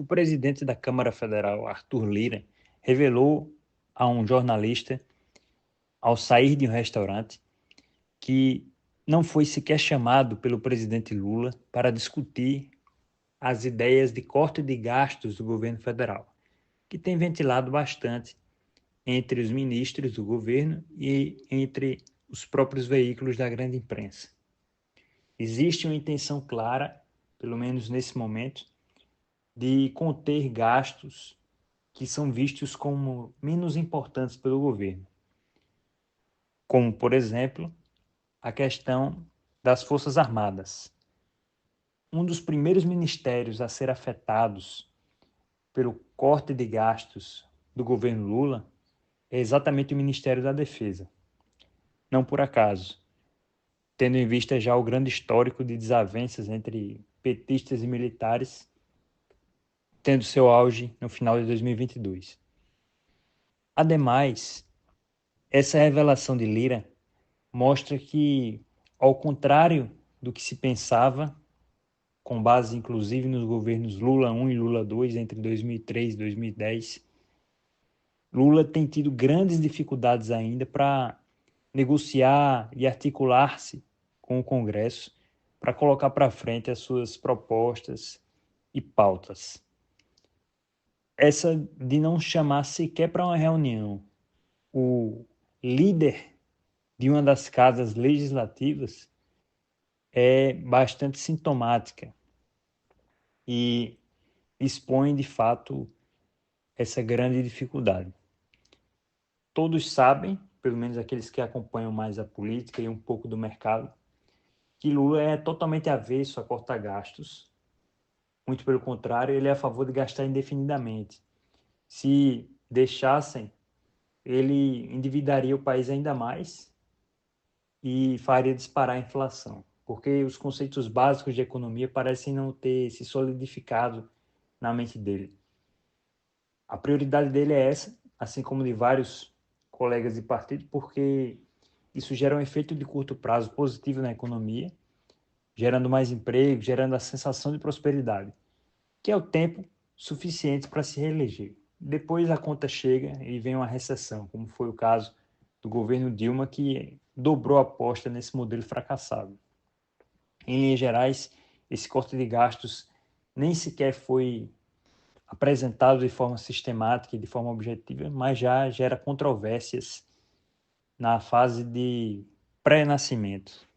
O presidente da Câmara Federal, Arthur Lira, revelou a um jornalista, ao sair de um restaurante, que não foi sequer chamado pelo presidente Lula para discutir as ideias de corte de gastos do governo federal, que tem ventilado bastante entre os ministros do governo e entre os próprios veículos da grande imprensa. Existe uma intenção clara, pelo menos nesse momento, de conter gastos que são vistos como menos importantes pelo governo, como, por exemplo, a questão das Forças Armadas. Um dos primeiros ministérios a ser afetados pelo corte de gastos do governo Lula é exatamente o Ministério da Defesa. Não por acaso, tendo em vista já o grande histórico de desavenças entre petistas e militares, tendo seu auge no final de 2022. Ademais, essa revelação de Lira mostra que, ao contrário do que se pensava, com base inclusive nos governos Lula 1 e Lula 2 entre 2003 e 2010, Lula tem tido grandes dificuldades ainda para negociar e articular-se com o Congresso para colocar para frente as suas propostas e pautas. Essa de não chamar sequer para uma reunião o líder de uma das casas legislativas é bastante sintomática e expõe, de fato, essa grande dificuldade. Todos sabem, pelo menos aqueles que acompanham mais a política e um pouco do mercado, que Lula é totalmente avesso a cortar gastos. Muito pelo contrário, ele é a favor de gastar indefinidamente. Se deixassem, ele endividaria o país ainda mais e faria disparar a inflação, porque os conceitos básicos de economia parecem não ter se solidificado na mente dele. A prioridade dele é essa, assim como de vários colegas de partido, porque isso gera um efeito de curto prazo positivo na economia, gerando mais emprego, gerando a sensação de prosperidade, que é o tempo suficiente para se reeleger. Depois a conta chega e vem uma recessão, como foi o caso do governo Dilma, que dobrou a aposta nesse modelo fracassado. Em linhas gerais, esse corte de gastos nem sequer foi apresentado de forma sistemática e de forma objetiva, mas já gera controvérsias na fase de pré-nascimento.